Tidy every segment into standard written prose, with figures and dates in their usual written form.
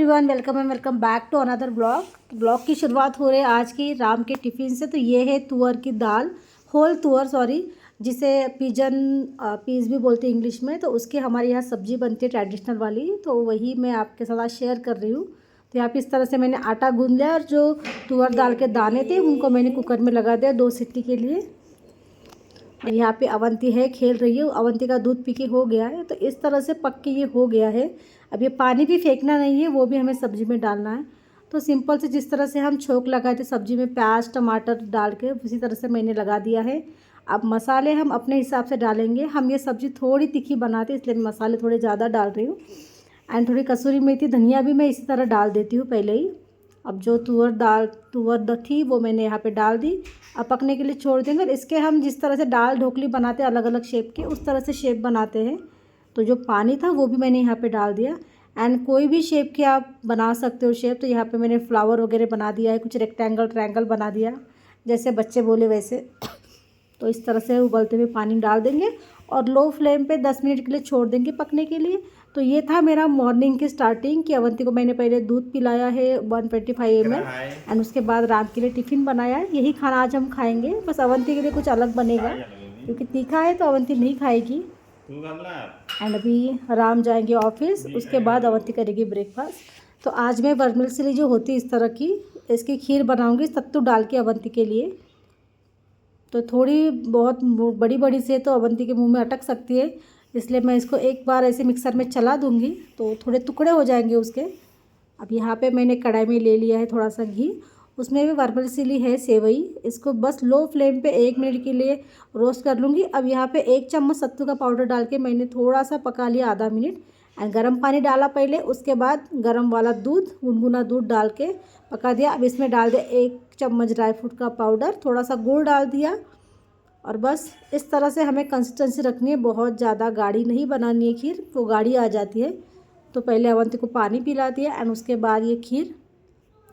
Everyone, welcome and welcome back to another blog की शुरुआत हो रही है आज की राम के टिफ़िन से। तो ये है तुअर की दाल, होल तुअर सॉरी, जिसे पीस भी बोलते हैं इंग्लिश में। तो उसकी हमारे यहाँ सब्जी बनती है ट्रेडिशनल वाली, तो वही मैं आपके साथ शेयर कर रही हूँ। तो यहाँ पे इस तरह से मैंने आटा गूंद लिया और जो तुअर दाल के दाने थे उनको मैंने कुकर में लगा दिया 2 सीटी के लिए। और यहाँ पे अवंती है, खेल रही है। अवंती का दूध पी के हो गया है, तो इस तरह से पक के ये हो गया है। अब ये पानी भी फेंकना नहीं है, वो भी हमें सब्ज़ी में डालना है। तो सिंपल से जिस तरह से हम छोंक लगाए थे सब्ज़ी में प्याज टमाटर डाल के, उसी तरह से मैंने लगा दिया है। अब मसाले हम अपने हिसाब से डालेंगे। हम ये सब्ज़ी थोड़ी तीखी बनाते हैं, इसलिए मसाले थोड़े ज़्यादा डाल रही हूँ। एंड थोड़ी कसूरी मेथी धनिया भी मैं इसी तरह डाल देती हूँ पहले ही। अब जो तुअर थी वो मैंने यहाँ पे डाल दी। अब पकने के लिए छोड़ देंगे। और इसके हम जिस तरह से दाल ढोकली बनाते हैं अलग अलग शेप के, उस तरह से शेप बनाते हैं। तो जो पानी था वो भी मैंने यहाँ पे डाल दिया। एंड कोई भी शेप के आप बना सकते हो शेप। तो यहाँ पे मैंने फ्लावर वगैरह बना दिया है, कुछ रेक्टेंगल ट्रायंगल बना दिया, जैसे बच्चे बोले वैसे। तो इस तरह से उबलते हुए पानी डाल देंगे और लो फ्लेम पे 10 मिनट के लिए छोड़ देंगे पकने के लिए। तो ये था मेरा मॉर्निंग की स्टार्टिंग कि अवंती को मैंने पहले दूध पिलाया है 125 ml एंड उसके बाद रात के लिए टिफ़िन बनाया है। यही खाना आज हम खाएंगे, बस अवंती के लिए कुछ अलग बनेगा क्योंकि तीखा है तो अवंती नहीं खाएगी। एंड अभी राम जाएंगे ऑफिस, उसके बाद अवंती करेगी ब्रेकफास्ट। तो आज मैं वर्मिसेली जो होती है इस तरह की, इसकी खीर बनाऊँगी सत्तू डाल के अवंती के लिए। तो थोड़ी बहुत बड़ी बड़ी से तो अवंती के मुंह में अटक सकती है, इसलिए मैं इसको एक बार ऐसे मिक्सर में चला दूंगी तो थोड़े टुकड़े हो जाएंगे उसके। अब यहाँ पे मैंने कढ़ाई में ले लिया है थोड़ा सा घी, उसमें भी वर्मिसेली है सेवई। इसको बस लो फ्लेम पे 1 मिनट के लिए रोस्ट कर लूँगी। अब यहाँ पे 1 चम्मच सत्तू का पाउडर डाल के मैंने थोड़ा सा पका लिया आधा मिनट। एंड गर्म पानी डाला पहले, उसके बाद गर्म वाला दूध, गुनगुना दूध डाल के पका दिया। अब इसमें डाल दिया 1 चम्मच ड्राई फ्रूट का पाउडर, थोड़ा सा गुड़ डाल दिया। और बस इस तरह से हमें कंसिस्टेंसी रखनी है, बहुत ज़्यादा गाढ़ी नहीं बनानी है खीर, वो गाढ़ी आ जाती है। तो पहले अवंती को पानी पिला दिया एंड उसके बाद ये खीर।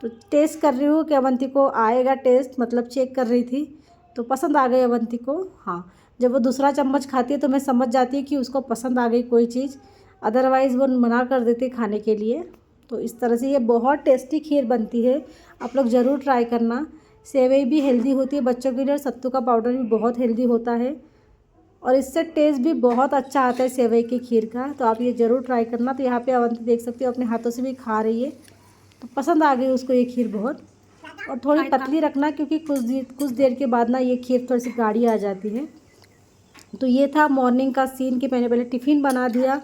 तो टेस्ट कर रही हूँ कि अवंती को आएगा टेस्ट, मतलब चेक कर रही थी तो पसंद आ गई अवंती को। हाँ, जब वो दूसरा चम्मच खाती है तो मैं समझ जाती है कि उसको पसंद आ गई कोई चीज़, अदरवाइज़ वो मना कर देती है खाने के लिए। तो इस तरह से ये बहुत टेस्टी खीर बनती है, आप लोग ज़रूर ट्राई करना। सेवई भी हेल्दी होती है बच्चों के लिए और सत्तू का पाउडर भी बहुत हेल्दी होता है और इससे टेस्ट भी बहुत अच्छा आता है सेवई की खीर का। तो आप ये ज़रूर ट्राई करना। तो यहाँ पे अवंती देख सकते हो अपने हाथों से भी खा रही है, तो पसंद आ गई उसको ये खीर बहुत। और थोड़ी पतली रखना क्योंकि कुछ देर के बाद ना ये खीर थोड़ी सी गाढ़ी आ जाती है। तो ये था मॉर्निंग का सीन कि मैंने पहले टिफ़िन बना दिया,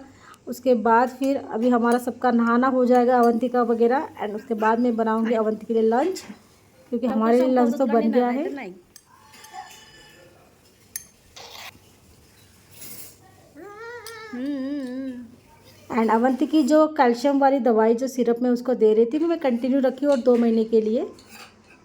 उसके बाद फिर अभी हमारा सबका नहाना हो जाएगा अवंती का वगैरह। एंड उसके बाद मैं बनाऊँगी अवंती के लिए लंच, क्योंकि हमारे लिए लंच तो बन गया है। एंड अवंती की जो कैल्शियम वाली दवाई जो सिरप में उसको दे रही थी, वो मैं कंटिन्यू रखी और 2 महीने के लिए।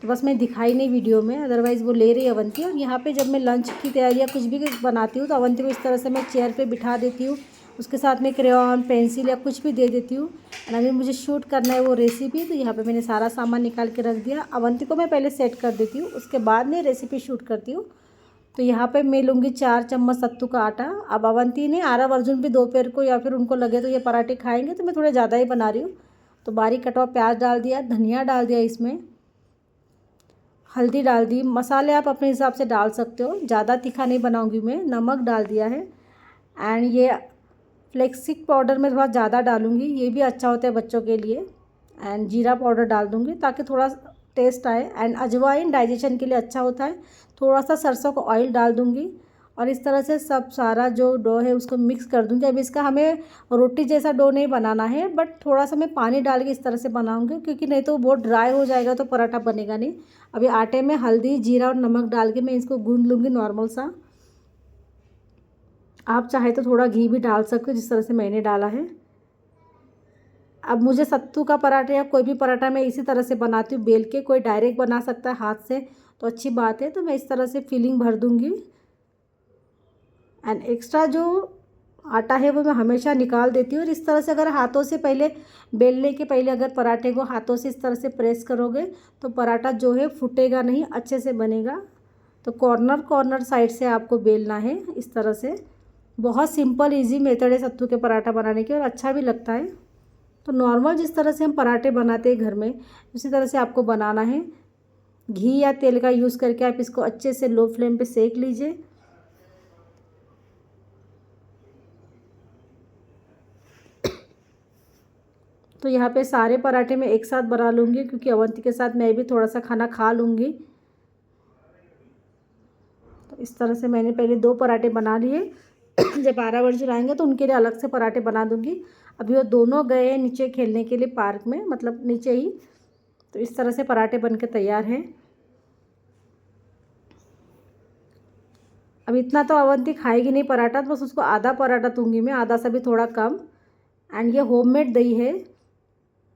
तो बस मैं दिखाई नहीं वीडियो में, अदरवाइज़ वो ले रही है अवंती। और यहाँ पे जब मैं लंच की तैयारी या कुछ भी बनाती हूँ तो अवंती को इस तरह से मैं चेयर पे बिठा देती हूँ, उसके साथ में क्रेयॉन पेंसिल या कुछ भी दे देती हूँ। और अभी मुझे शूट करना है वो रेसिपी, तो यहाँ पे मैंने सारा सामान निकाल के रख दिया। अवंती को मैं पहले सेट कर देती हूँ, उसके बाद मैं रेसिपी शूट करती हूँ। तो यहाँ पे मैं लूँगी 4 चम्मच सत्तू का आटा। अब अवंती ने आरव अर्जुन भी दोपहर को या फिर उनको लगे तो ये पराठे खाएंगे, तो मैं थोड़े ज़्यादा ही बना रही हूँ। तो बारीक कटा हुआ प्याज डाल दिया, धनिया डाल दिया, इसमें हल्दी डाल दी, मसाले आप अपने हिसाब से डाल सकते हो, ज़्यादा तीखा नहीं बनाऊँगी मैं। नमक डाल दिया है। एंड ये फ्लेक्सिक पाउडर मैं थोड़ा ज़्यादा डालूँगी, ये भी अच्छा होता है बच्चों के लिए। एंड जीरा पाउडर डाल दूँगी ताकि थोड़ा टेस्ट आए। एंड अजवाइन डाइजेशन के लिए अच्छा होता है। थोड़ा सा सरसों का ऑयल डाल दूँगी और इस तरह से सब सारा जो डो है उसको मिक्स कर दूँगी। अब इसका हमें रोटी जैसा डो नहीं बनाना है, बट थोड़ा सा मैं पानी डाल के इस तरह से बनाऊँगी, क्योंकि नहीं तो बहुत ड्राई हो जाएगा तो पराठा बनेगा नहीं। अभी आटे में हल्दी जीरा और नमक डाल के मैं इसको गूँध लूँगी नॉर्मल सा। आप चाहे तो थोड़ा घी भी डाल सकते हो जिस तरह से मैंने डाला है। अब मुझे सत्तू का पराठा या कोई भी पराठा मैं इसी तरह से बनाती हूँ, बेल के। कोई डायरेक्ट बना सकता है हाथ से तो अच्छी बात है। तो मैं इस तरह से फिलिंग भर दूँगी। एंड एक्स्ट्रा जो आटा है वो मैं हमेशा निकाल देती हूँ। और इस तरह से अगर हाथों से पहले बेलने के पहले अगर पराठे को हाथों से इस तरह से प्रेस करोगे तो पराठा जो है फूटेगा नहीं, अच्छे से बनेगा। तो कॉर्नर साइड से आपको बेलना है इस तरह से। बहुत सिंपल इजी मेथड है सत्तू के पराठा बनाने की और अच्छा भी लगता है। तो नॉर्मल जिस तरह से हम पराठे बनाते हैं घर में, उसी तरह से आपको बनाना है। घी या तेल का यूज़ करके आप इसको अच्छे से लो फ्लेम पे सेक लीजिए। तो यहाँ पे सारे पराठे मैं एक साथ बना लूँगी, क्योंकि अवंती के साथ मैं भी थोड़ा सा खाना खा लूँगी। तो इस तरह से मैंने पहले 2 पराठे बना लिए। जब 12 बजे आएंगे तो उनके लिए अलग से पराठे बना दूँगी। अभी वो दोनों गए हैं नीचे खेलने के लिए पार्क में, मतलब नीचे ही। तो इस तरह से पराठे बन के तैयार हैं। अब इतना तो अवंती खाएगी नहीं पराठा, तो बस उसको आधा पराठा दूँगी मैं, आधा से भी थोड़ा कम। एंड ये होममेड दही है,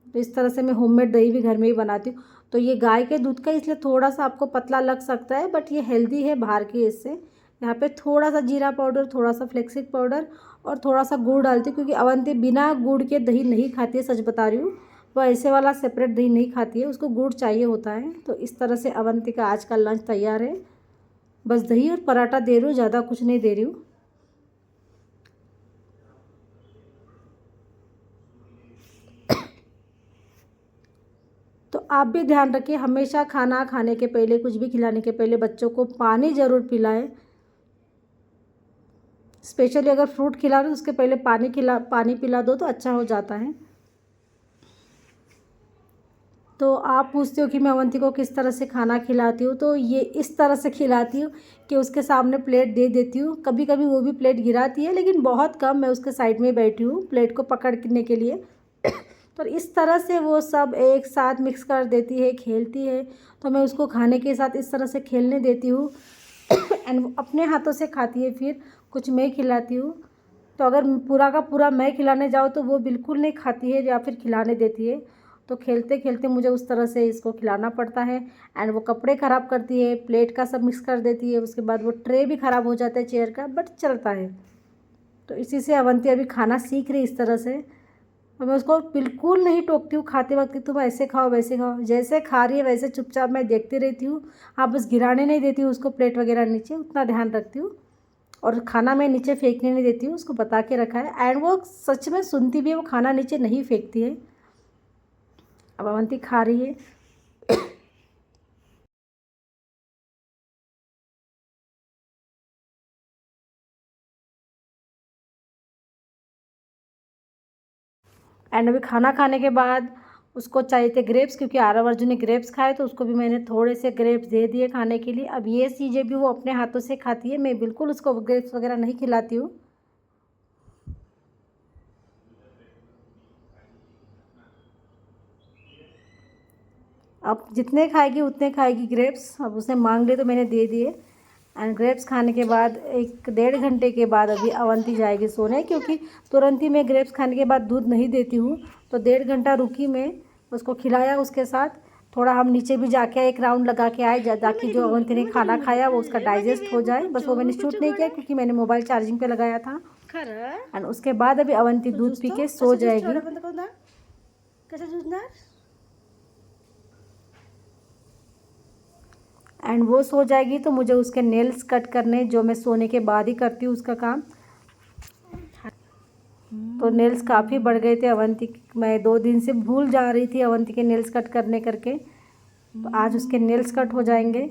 तो इस तरह से मैं होममेड दही भी घर में ही बनाती हूँ। तो ये गाय के दूध का, इसलिए थोड़ा सा आपको पतला लग सकता है, बट ये हेल्दी है बाहर के इससे। यहाँ पे थोड़ा सा जीरा पाउडर, थोड़ा सा फ्लेक्सिक पाउडर और थोड़ा सा गुड़ डालती हूँ, क्योंकि अवंती बिना गुड़ के दही नहीं खाती है, सच बता रही हूँ। वो ऐसे वाला सेपरेट दही नहीं खाती है, उसको गुड़ चाहिए होता है। तो इस तरह से अवंती का आज का लंच तैयार है। बस दही और पराठा दे रही हूँ, ज़्यादा कुछ नहीं दे रही हूँ। तो आप भी ध्यान रखिए, हमेशा खाना खाने के पहले, कुछ भी खिलाने के पहले बच्चों को पानी ज़रूर पिलाएं। स्पेशली अगर फ्रूट खिला रहे हो तो उसके पहले पानी पिला दो तो अच्छा हो जाता है। तो आप पूछते हो कि मैं अवंती को किस तरह से खाना खिलाती हूँ, तो ये इस तरह से खिलाती हूँ कि उसके सामने प्लेट दे देती हूँ। कभी कभी वो भी प्लेट गिराती है, लेकिन बहुत कम। मैं उसके साइड में बैठी हूँ प्लेट को पकड़ने के लिए। तो इस तरह से वो सब एक साथ मिक्स कर देती है, खेलती है। तो मैं उसको खाने के साथ इस तरह से खेलने देती हूँ। एंड वो अपने हाथों से खाती है, फिर कुछ मैं खिलाती हूँ। तो अगर पूरा का पूरा मैं खिलाने जाऊँ तो वो बिल्कुल नहीं खाती है, या फिर खिलाने देती है। तो खेलते खेलते मुझे उस तरह से इसको खिलाना पड़ता है। एंड वो कपड़े ख़राब करती है, प्लेट का सब मिक्स कर देती है, उसके बाद वो ट्रे भी ख़राब हो जाता है चेयर का, बट चलता है। तो इसी से अवंती अभी खाना सीख रही इस तरह से। और मैं उसको बिल्कुल नहीं टोकती हूँ खाते वक्त कि तुम ऐसे खाओ वैसे खाओ। जैसे खा रही है वैसे चुपचाप मैं देखती रहती हूँ। हाँ, बस गिराने नहीं देती हूँ उसको प्लेट वगैरह नीचे, उतना ध्यान रखती हूँ। और खाना मैं नीचे फेंकने नहीं देती हूँ, उसको बता के रखा है। एंड वो सच में सुनती भी है, वो खाना नीचे नहीं फेंकती है। अब अवंती खा रही है। एंड अभी खाना खाने के बाद उसको चाहिए थे ग्रेप्स, क्योंकि आरव अर्जुन ने ग्रेप्स खाए, तो उसको भी मैंने थोड़े से ग्रेप्स दे दिए खाने के लिए। अब ये चीज़ें भी वो अपने हाथों से खाती है, मैं बिल्कुल उसको ग्रेप्स वगैरह नहीं खिलाती हूँ। अब जितने खाएगी उतने खाएगी ग्रेप्स। अब उसने मांग लिए तो मैंने दे दिए। एंड ग्रेप्स खाने के बाद 1-1.5 घंटे के बाद अभी अवंती जाएगी सोने, क्योंकि तुरंत ही मैं ग्रेप्स खाने के बाद दूध नहीं देती हूँ। तो 1.5 घंटा रुकी मैं, उसको खिलाया, उसके साथ थोड़ा हम नीचे भी जाके एक राउंड लगा के आए, ताकि जो अवंती ने खाना खाया वो उसका डाइजेस्ट हो जाए। बस वो मैंने शूट नहीं किया, क्योंकि मैंने मोबाइल चार्जिंग पे लगाया था। एंड उसके बाद अभी अवंती दूध पी के सो जाएगी। एंड वो सो जाएगी तो मुझे उसके नेल्स कट करने, जो मैं सोने के बाद ही करती हूँ उसका काम। तो नेल्स काफ़ी बढ़ गए थे अवंती, मैं 2 दिन से भूल जा रही थी अवंती के नेल्स कट करने करके। तो आज उसके नेल्स कट हो जाएंगे।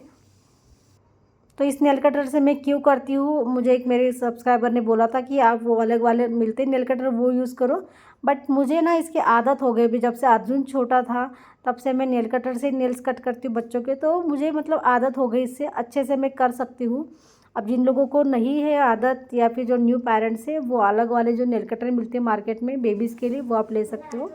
तो इस नेल कटर से मैं क्यों करती हूँ, मुझे एक मेरे सब्सक्राइबर ने बोला था कि आप वो अलग वाले मिलते हैं नेल कटर, वो यूज़ करो। बट मुझे ना इसकी आदत हो गई भी, जब से अर्जुन छोटा था तब से मैं नेल कटर से नेल्स कट करती हूँ बच्चों के। तो मुझे मतलब आदत हो गई, इससे अच्छे से मैं कर सकती हूँ। अब जिन लोगों को नहीं है आदत, या फिर जो न्यू पेरेंट्स है, वो अलग वाले जो नेल कटर मिलते हैं मार्केट में बेबीज़ के लिए, वो आप ले सकते हो।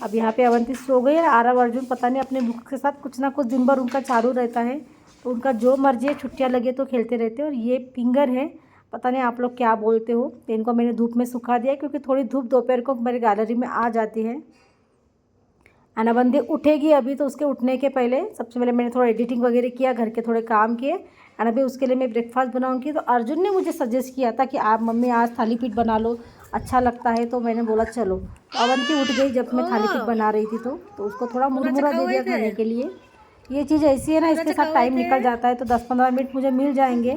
अब यहाँ पे अवंती सो गई है। आरव अर्जुन पता नहीं अपने बुक के साथ कुछ ना कुछ दिन भर उनका चालू रहता है। तो उनका जो मर्जी है, छुट्टियाँ लगे तो खेलते रहते हैं। और ये फिंगर है, पता नहीं आप लोग क्या बोलते हो। तो इनको मैंने धूप में सुखा दिया, क्योंकि थोड़ी धूप दोपहर को मेरी गैलरी में आ जाती है। अनाबंदी उठेगी अभी, तो उसके उठने के पहले सबसे पहले मैंने थोड़ा एडिटिंग वगैरह किया, घर के थोड़े काम किए। एंड अभी उसके लिए मैं ब्रेकफास्ट बनाऊंगी। तो अर्जुन ने मुझे सजेस्ट किया था कि आप मम्मी आज थाली पीठ बना लो, अच्छा लगता है। तो मैंने बोला चलो। तो अवंती उठ गई जब मैं थाली पीठ बना रही थी, तो उसको थोड़ा मुरमुरा दे दिया खाने के लिए। ये चीज़ ऐसी है ना, इसके साथ टाइम निकल जाता है। तो 10-15 मिनट मुझे मिल जाएंगे।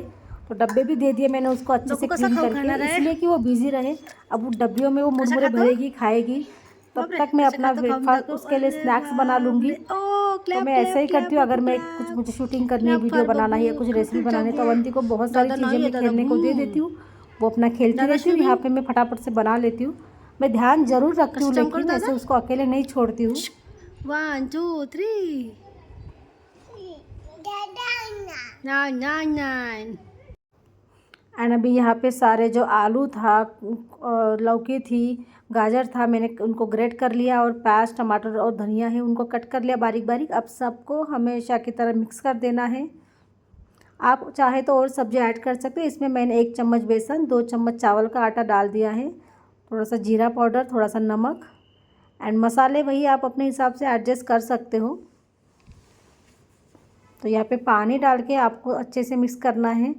तो डब्बे भी दे दिए मैंने उसको अच्छे से क्लीन करके, इसलिए कि वो बिज़ी रहे। अब वो डब्बियों में वो मुरमुरे भरेगी, खाएगी। तब तक मैं अपना ब्रेकफास्ट उसके लिए स्नैक्स बना लूँगी। तो मैं ऐसे ही करती हूँ, अगर मैं कुछ मुझे शूटिंग करनी है, वीडियो बनाना है या कुछ रेसिपी बनानी है, तो अवंती को बहुत सारी चीज़ें मैं खेलने को दे देती हूँ, वो अपना खेलती रहती हूँ। यहाँ पे मैं फटाफट से बना लेती हूँ। मैं ध्यान जरूर रखती हूँ, लेकिन ऐसे उसको अकेले नहीं छोड़ती हूँ। 1 2 3 9 एंड अभी यहाँ पे सारे जो आलू था, लौकी थी, गाजर था, मैंने उनको ग्रेट कर लिया और प्याज, टमाटर और धनिया है उनको कट कर लिया बारीक बारीक। अब सबको हमेशा की तरह मिक्स कर देना है। आप चाहे तो और सब्जी ऐड कर सकते हैं। इसमें मैंने 1 चम्मच बेसन, 2 चम्मच चावल का आटा डाल दिया है, थोड़ा सा जीरा पाउडर, थोड़ा सा नमक एंड मसाले वही आप अपने हिसाब से एडजस्ट कर सकते हो। तो यहाँ पे पानी डाल के आपको अच्छे से मिक्स करना है।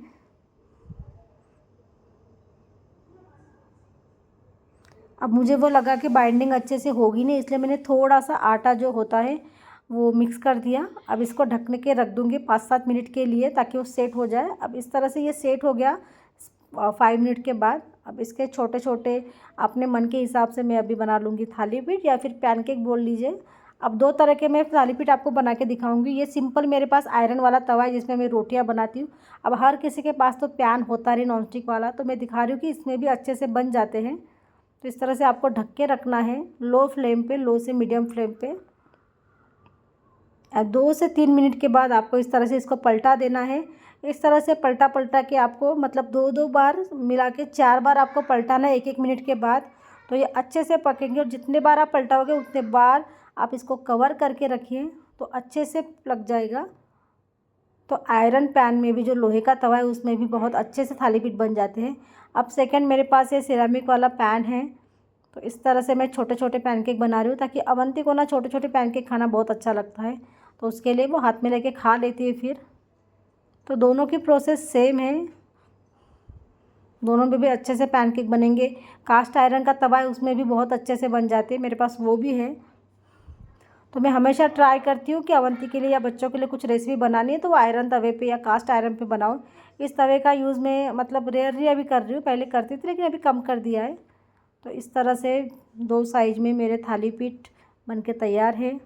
अब मुझे वो लगा कि बाइंडिंग अच्छे से होगी नहीं, इसलिए मैंने थोड़ा सा आटा जो होता है वो मिक्स कर दिया। अब इसको ढकने के रख दूँगी 5-7 मिनट के लिए, ताकि वो सेट हो जाए। अब इस तरह से ये सेट हो गया 5 मिनट के बाद। अब इसके छोटे छोटे अपने मन के हिसाब से मैं अभी बना लूँगी थाली पीठ, या फिर पैनकेक बोल लीजिए। अब 2 तरह के मैं थाली पीठ आपको बना के दिखाऊंगी। ये सिंपल मेरे पास आयरन वाला तवा है जिसमें मैं रोटियां बनाती हूँ। अब हर किसी के पास तो पैन होता है नॉन स्टिक वाला, तो मैं दिखा रही हूँ कि इसमें भी अच्छे से बन जाते हैं। तो इस तरह से आपको ढक के रखना है, लो फ्लेम पे, लो से मीडियम फ्लेम पे। 2 से 3 मिनट के बाद आपको इस तरह से इसको पलटा देना है। इस तरह से पलटा पलटा के आपको मतलब 2-2 बार मिला के 4 बार आपको पलटाना है 1-1 मिनट के बाद। तो ये अच्छे से पकेंगे, और जितने बार आप पलटाओगे उतने बार आप इसको कवर करके रखिए, तो अच्छे से लग जाएगा। तो आयरन पैन में भी, जो लोहे का तवा है उसमें भी बहुत अच्छे से थाली पीठ बन जाते हैं। अब सेकंड मेरे पास ये सिरेमिक वाला पैन है। तो इस तरह से मैं छोटे छोटे पैनकेक बना रही हूँ, ताकि अवंती को ना छोटे छोटे पैनकेक खाना बहुत अच्छा लगता है, तो उसके लिए वो हाथ में लेके खा लेती है फिर। तो दोनों की प्रोसेस सेम है, दोनों में भी अच्छे से पैनकेक बनेंगे। कास्ट आयरन का तवा है उसमें भी बहुत अच्छे से बन जाते हैं, मेरे पास वो भी है। तो मैं हमेशा ट्राई करती हूँ कि अवंती के लिए या बच्चों के लिए कुछ रेसिपी बनानी है तो वो आयरन तवे पे या कास्ट आयरन पे बनाओ। इस तवे का यूज़ मैं मतलब रेयरली अभी कर रही हूँ, पहले करती थी लेकिन अभी कम कर दिया है। तो इस तरह से 2 साइज में मेरे थाली पीठ बन के तैयार है।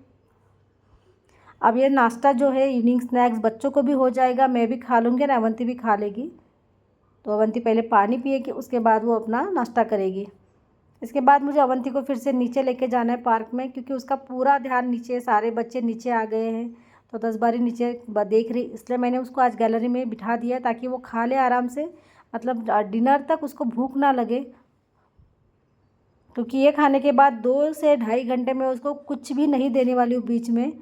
अब ये नाश्ता जो है, इवनिंग स्नैक्स, बच्चों को भी हो जाएगा, मैं भी खा लूँगी और अवंती भी खा लेगी। तो अवंती पहले पानी पिएगी, उसके बाद वो अपना नाश्ता करेगी। इसके बाद मुझे अवंती को फिर से नीचे लेके जाना है पार्क में, क्योंकि उसका पूरा ध्यान नीचे, सारे बच्चे नीचे आ गए हैं, तो 10 बारी नीचे देख रही, इसलिए मैंने उसको आज गैलरी में बिठा दिया ताकि वो खा ले आराम से, मतलब डिनर तक उसको भूख ना लगे। क्योंकि ये खाने के बाद 2 से ढाई घंटे में उसको कुछ भी नहीं देने वाली हूँ, बीच में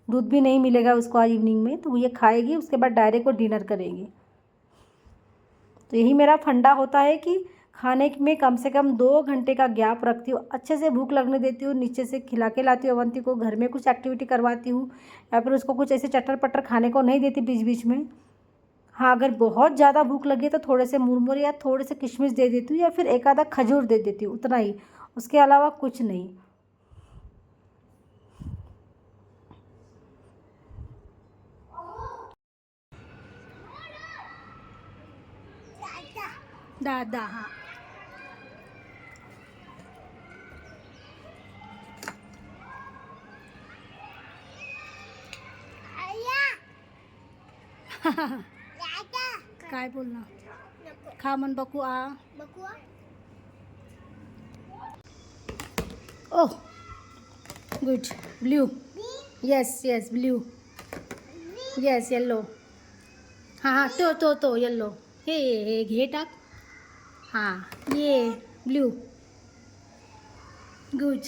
दूध भी नहीं मिलेगा उसको आज इवनिंग में। तो ये खाएगी, उसके बाद डायरेक्ट वो डिनर करेगी। तो यही मेरा फंडा होता है कि खाने में कम से कम 2 घंटे का गैप रखती हूँ, अच्छे से भूख लगने देती हूँ, नीचे से खिला के लाती हूँ अवंती को, घर में कुछ एक्टिविटी करवाती हूँ, या फिर उसको कुछ ऐसे चटर पटर खाने को नहीं देती बीच बीच में। हाँ, अगर बहुत ज़्यादा भूख लगी तो थोड़े से मुरमुरे या थोड़े से किशमिश दे देती हूँ, या फिर एक आधा खजूर दे देती हूँ, उतना ही, उसके अलावा कुछ नहीं। दादा हाँ काय बोलना खा मन बकू आ oh good blue yes yes blue yes yellow हाँ हाँ तो येलो हे घे टाक हाँ ये ब्लू गुड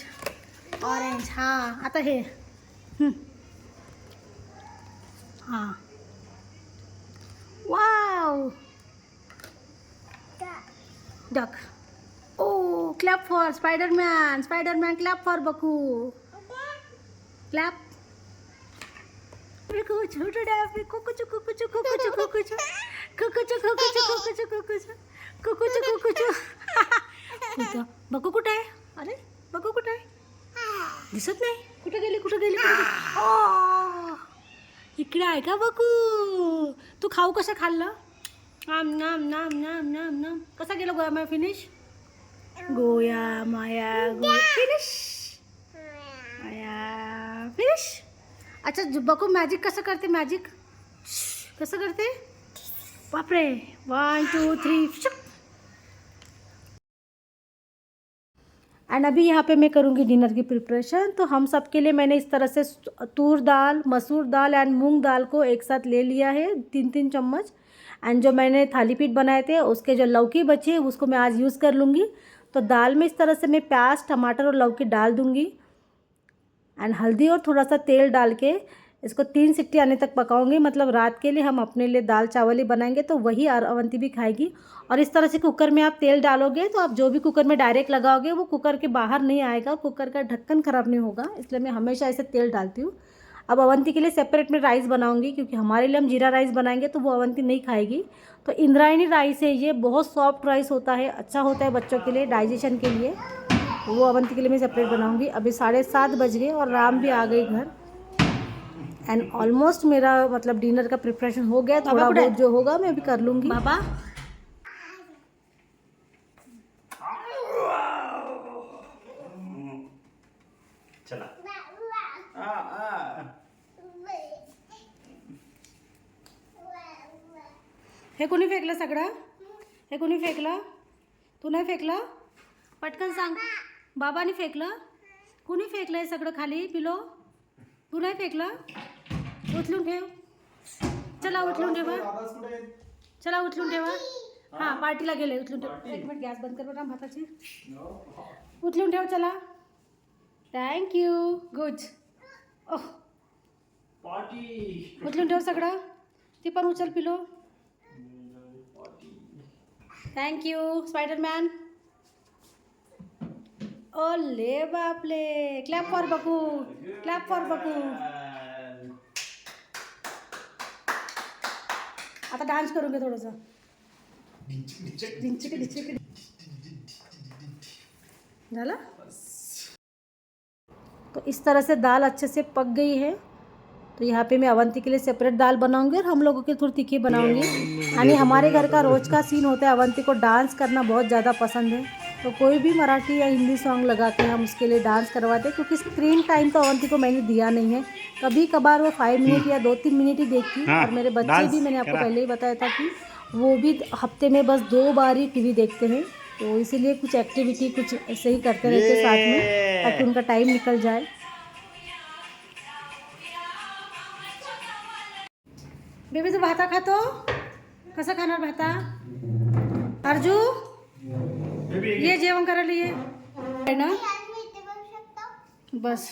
ऑरेंज हाँ आता हे हाँ wow duck oh clap for Spiderman clap for Baku clap Baku कुठे आहे अरे बकू कुठे आहे दिसत नाही कुठे गेली इकडे आहे का बकू तू खाऊ कसं खाल्लं नाम नाम नाम नाम नाम नाम कसा गेला गोया माया फिनिश गोया माया फिनिश आया फिश. अच्छा बकू मॅजिक कसं करते मॅजिक कसं करते बापरे 1 2 3 एंड अभी यहाँ पे मैं करूँगी डिनर की प्रिपरेशन। तो हम सब के लिए मैंने इस तरह से तूर दाल, मसूर दाल एंड मूंग दाल को एक साथ ले लिया है 3-3 चम्मच। एंड जो मैंने थाली पीठ बनाए थे उसके जो लौकी बची है उसको मैं आज यूज़ कर लूँगी। तो दाल में इस तरह से मैं प्याज, टमाटर और लौकी डाल दूँगी एंड हल्दी और थोड़ा सा तेल डाल के इसको 3 सीटी आने तक पकाऊंगी। मतलब रात के लिए हम अपने लिए दाल चावल ही बनाएंगे तो वही अवंती भी खाएगी। और इस तरह से कुकर में आप तेल डालोगे तो आप जो भी कुकर में डायरेक्ट लगाओगे वो कुकर के बाहर नहीं आएगा, कुकर का ढक्कन ख़राब नहीं होगा, इसलिए मैं हमेशा ऐसे तेल डालती हूँ। अब अवंती के लिए सेपरेट में राइस बनाऊंगी क्योंकि हमारे लिए हम जीरा राइस बनाएंगे तो वो अवंती नहीं खाएगी। तो इंद्रायणी राइस है ये, बहुत सॉफ्ट राइस होता है, अच्छा होता है बच्चों के लिए, डाइजेशन के लिए। वो अवंती के लिए मैं सेपरेट बनाऊंगी। अभी 7:30 बज गए और राम भी आ गई घर एंड ऑलमोस्ट मेरा मतलब डिनर का प्रिपरेशन हो गया। थोड़ा बहुत जो होगा मैं अभी कर लूँगी। बाबा चला हे कोणी फेकलं सगळं हे कोणी फेकलं तू नाही फेकलं पटकन सांग बाबाने फेकलं कोणी फेकलं हे सगळं खाली पिलो तू नाही फेकलं उचलून ठेव चला उचलून ठेवा चला उचलून ठेवा हां पार्टीला गेले उचलून ठेव 1 मिनिट गॅस बंद कर बरं भाताची उचलून ठेव चला थँक्यू गुड ओह उचलून ठेव सगळं ती पण उचल पिलो थँक्यू स्पायडरमॅन ओले बापले क्लॅप फॉर बकू क्लॅप फॉर बकू आता डान्स करूंगे थोडंसं झाला। तो इस तरह से दाल अच्छे से पक गई है। तो यहाँ पे मैं अवंती के लिए सेपरेट दाल बनाऊंगी और हम लोगों के थोड़ी तीखी बनाऊंगी। यानी हमारे घर का रोज का सीन होता है, अवंती को डांस करना बहुत ज़्यादा पसंद है। तो कोई भी मराठी या हिंदी सॉन्ग लगा के हम उसके लिए डांस करवाते हैं क्योंकि स्क्रीन टाइम तो अवंती को मैंने दिया नहीं है। कभी कभार वो 5 मिनट या 2-3 मिनट ही देखती है। और मेरे बच्चे भी मैंने आपको पहले ही बताया था कि वो भी हफ्ते में बस 2 बार ही टीवी देखते हैं। तो इसीलिए कुछ एक्टिविटी कुछ ऐसे ही करते रहते साथ में ताकि उनका टाइम निकल जाए। बेबी तू भाता खातो कसं खाणार भाता अर्जू ये जेवण करायला ये आहे ना बस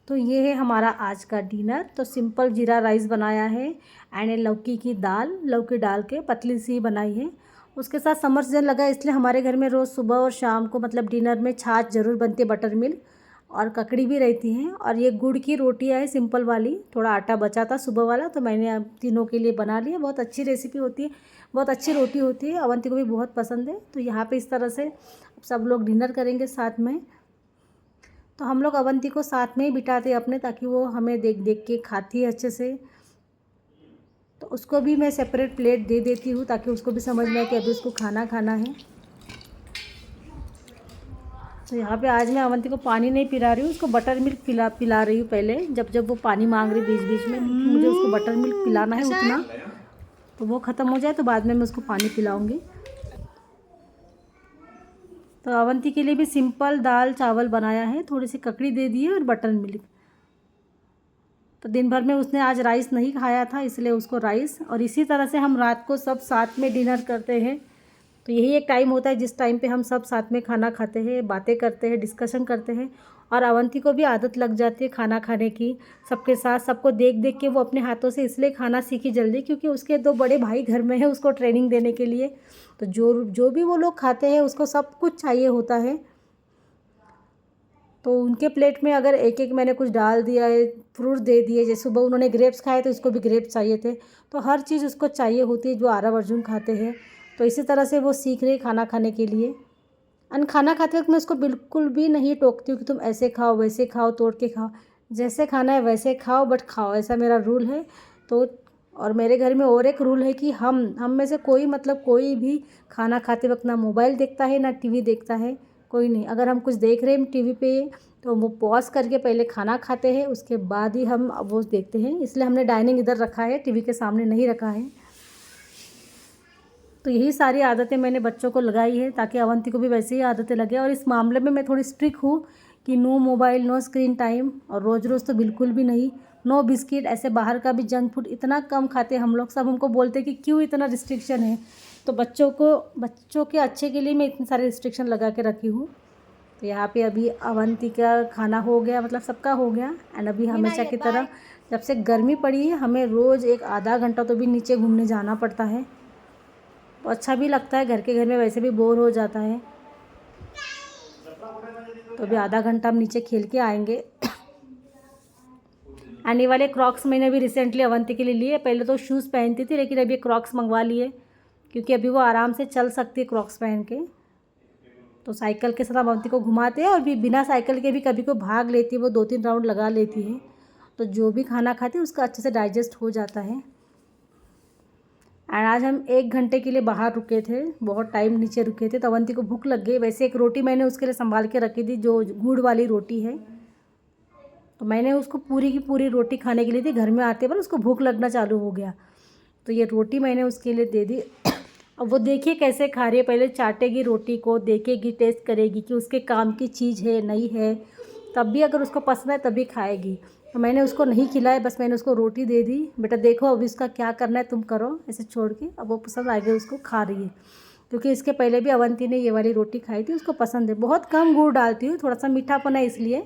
तो ये है हमारा आज का डिनर। तो सिंपल जीरा राइस बनाया है एंड लौकी की दाल, लौकी डाल के पतली सी बनाई है। उसके साथ समर सीजन लगा इसलिए हमारे घर में रोज़ सुबह और शाम को मतलब डिनर में छाछ ज़रूर बनती है, बटर मिल्क और ककड़ी भी रहती हैं। और ये गुड़ की रोटियां है सिंपल वाली, थोड़ा आटा बचा था सुबह वाला तो मैंने अब तीनों के लिए बना लिया। बहुत अच्छी रेसिपी होती है, बहुत अच्छी रोटी होती है, अवंती को भी बहुत पसंद है। तो यहाँ पे इस तरह से सब लोग डिनर करेंगे साथ में। तो हम लोग अवंती को साथ में ही बिठाते अपने ताकि वो हमें देख देख के खाती है अच्छे से। तो उसको भी मैं सेपरेट प्लेट दे देती हूँ ताकि उसको भी समझ में आए कि अभी उसको खाना खाना है। तो यहाँ पे आज मैं अवंती को पानी नहीं पिला रही हूँ, उसको बटर मिल्क पिला रही हूँ। पहले जब वो पानी मांग रही बीच बीच में मुझे उसको बटर मिल्क पिलाना है उतना, तो वो ख़त्म हो जाए तो बाद में मैं उसको पानी पिलाऊँगी। तो अवंती के लिए भी सिंपल दाल चावल बनाया है, थोड़ी सी ककड़ी दे दी है और बटर मिल्क। तो दिन भर में उसने आज राइस नहीं खाया था इसलिए उसको राइस। और इसी तरह से हम रात को सब साथ में डिनर करते हैं। तो यही एक टाइम होता है जिस टाइम पे हम सब साथ में खाना खाते हैं, बातें करते हैं, डिस्कशन करते हैं। और अवंती को भी आदत लग जाती है खाना खाने की सबके साथ। सबको देख देख के वो अपने हाथों से इसलिए खाना सीखी जल्दी क्योंकि उसके 2 बड़े भाई घर में है उसको ट्रेनिंग देने के लिए। तो जो भी वो लोग खाते हैं उसको सब कुछ चाहिए होता है। तो उनके प्लेट में अगर एक एक मैंने कुछ डाल दिया है, फ्रूट दे दिए, जैसे सुबह उन्होंने ग्रेप्स खाए तो उसको भी ग्रेप्स चाहिए थे। तो हर चीज़ उसको चाहिए होती है जो आरव अर्जुन खाते हैं। तो इसी तरह से वो सीख रहे खाना खाने के लिए। एंड खाना खाते वक्त मैं उसको बिल्कुल भी नहीं टोकती हूँ कि तुम ऐसे खाओ वैसे खाओ, तोड़ के खाओ। जैसे खाना है वैसे खाओ बट खाओ, ऐसा मेरा रूल है। तो और मेरे घर में और एक रूल है कि हम में से कोई मतलब कोई भी खाना खाते वक्त ना मोबाइल देखता है ना टीवी देखता है, कोई नहीं। अगर हम कुछ देख रहे हैं टीवी पे तो वो पॉज करके पहले खाना खाते हैं, उसके बाद ही हम वो देखते हैं। इसलिए हमने डाइनिंग इधर रखा है, टीवी के सामने नहीं रखा है। तो यही सारी आदतें मैंने बच्चों को लगाई है ताकि अवंती को भी वैसे ही आदतें लगे। और इस मामले में मैं थोड़ी स्ट्रिक्ट हूँ कि no mobile, no screen time, और रोज़ रोज़ तो बिल्कुल भी नहीं। नो बिस्किट, ऐसे बाहर का भी जंक फूड इतना कम खाते हम लोग। सब हमको बोलते कि क्यों इतना रिस्ट्रिक्शन है, तो बच्चों के अच्छे के लिए मैं इतने सारे रिस्ट्रिक्शन लगा के रखी हूँ। तो यहाँ पे अभी अवंती का खाना हो गया, मतलब सबका हो गया। एंड अभी हमेशा की तरह जब से गर्मी पड़ी है हमें रोज़ एक आधा घंटा तो भी नीचे घूमने जाना पड़ता है। तो अच्छा भी लगता है, घर में वैसे भी बोर हो जाता है। तो अभी आधा घंटा हम नीचे खेल के आएंगे। आने वाले क्रॉक्स मैंने अभी रिसेंटली अवंती के लिए लिए। पहले तो शूज़ पहनती थी, लेकिन अभी क्रॉक्स मंगवा लिए क्योंकि अभी वो आराम से चल सकती है क्रॉक्स पहन के। तो साइकिल के साथ अवंती को घुमाते हैं और भी बिना साइकिल के भी कभी को भाग लेती है, वो 2-3 राउंड लगा लेती है। तो जो भी खाना खाती है उसका अच्छे से डाइजेस्ट हो जाता है। एंड आज हम 1 घंटे के लिए बाहर रुके थे, बहुत टाइम नीचे रुके थे। तो अवंती को भूख लग गई। वैसे एक रोटी मैंने उसके लिए संभाल के रखी थी जो गुड़ वाली रोटी है, तो मैंने उसको पूरी की पूरी रोटी खाने के लिए दी। घर में आते पर उसको भूख लगना चालू हो गया, तो ये रोटी मैंने उसके लिए दे दी। अब वो देखिए कैसे खा रही है, पहले चाटेगी रोटी को, देखेगी, टेस्ट करेगी कि उसके काम की चीज़ है नहीं है, तब भी अगर उसको पसंद है तभी खाएगी। तो मैंने उसको नहीं खिलाया, बस मैंने उसको रोटी दे दी। बेटा देखो अभी इसका क्या करना है तुम करो, ऐसे छोड़ के। अब वो पसंद आ गया, उसको खा रही है। क्योंकि इसके पहले भी अवंती ने ये वाली रोटी खाई थी, उसको पसंद है। बहुत कम गुड़ डालती हूँ, थोड़ा सा मीठापन है इसलिए,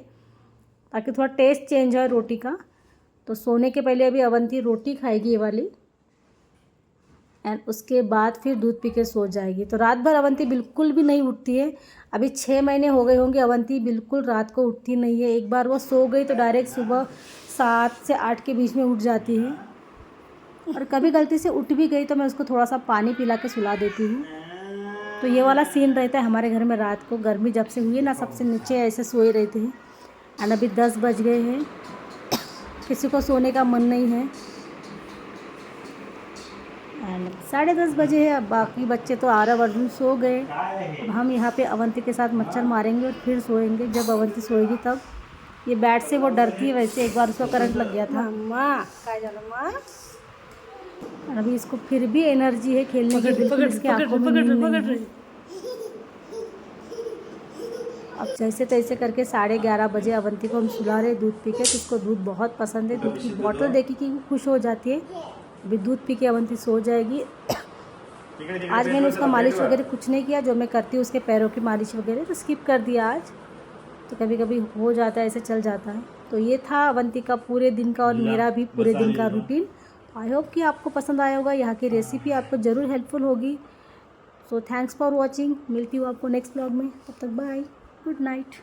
ताकि थोड़ा टेस्ट चेंज हो रोटी का। तो सोने के पहले अभी अवंती रोटी खाएगी ये वाली, एंड उसके बाद फिर दूध पी के सो जाएगी। तो रात भर अवंती बिल्कुल भी नहीं उठती है। अभी 6 महीने हो गए होंगे, अवंती बिल्कुल रात को उठती नहीं है। एक बार वो सो गई तो डायरेक्ट सुबह 7 से 8 के बीच में उठ जाती है। और कभी गलती से उठ भी गई तो मैं उसको थोड़ा सा पानी पिला के सुला देती हूँ। तो ये वाला सीन रहता है हमारे घर में रात को। गर्मी जब से हुई है ना, सबसे नीचे ऐसे सोए रहते हैं। एंड अभी 10 बज गए हैं, किसी को सोने का मन नहीं है। एंड 10:30 बजे है। अब बाकी बच्चे तो आरव अर्जुन सो गए। अब हम यहाँ पे अवंती के साथ मच्छर मारेंगे और फिर सोएंगे। जब अवंती सोएगी तब। ये बैट से वो डरती है, वैसे एक बार उसको करंट लग गया था। माँ काय झालं माँ? और अभी इसको फिर भी एनर्जी है खेलने की, बिल्कुल इसकी आंखों में नींद नहीं है। अब जैसे तैसे करके 11:30 बजे अवंती को हम सुला रहे दूध पी के। तो उसको दूध बहुत पसंद है, दूध की बॉटल देखी कि वो खुश हो जाती है। अभी दूध पी के अवंती सो जाएगी। आज मैंने उसका मालिश वगैरह कुछ नहीं किया, जो मैं करती हूँ उसके पैरों की मालिश वगैरह तो स्किप कर दिया आज। तो कभी कभी हो जाता है, ऐसे चल जाता है। तो ये था अवंती का पूरे दिन का और मेरा भी पूरे दिन का रूटीन। आई होप कि आपको पसंद आया होगा, यहाँ की रेसिपी आपको ज़रूर हेल्पफुल होगी। So thanks for watching. मिलती हूँ आपको नेक्स्ट ब्लॉग में, तब तक बाय, गुड नाइट।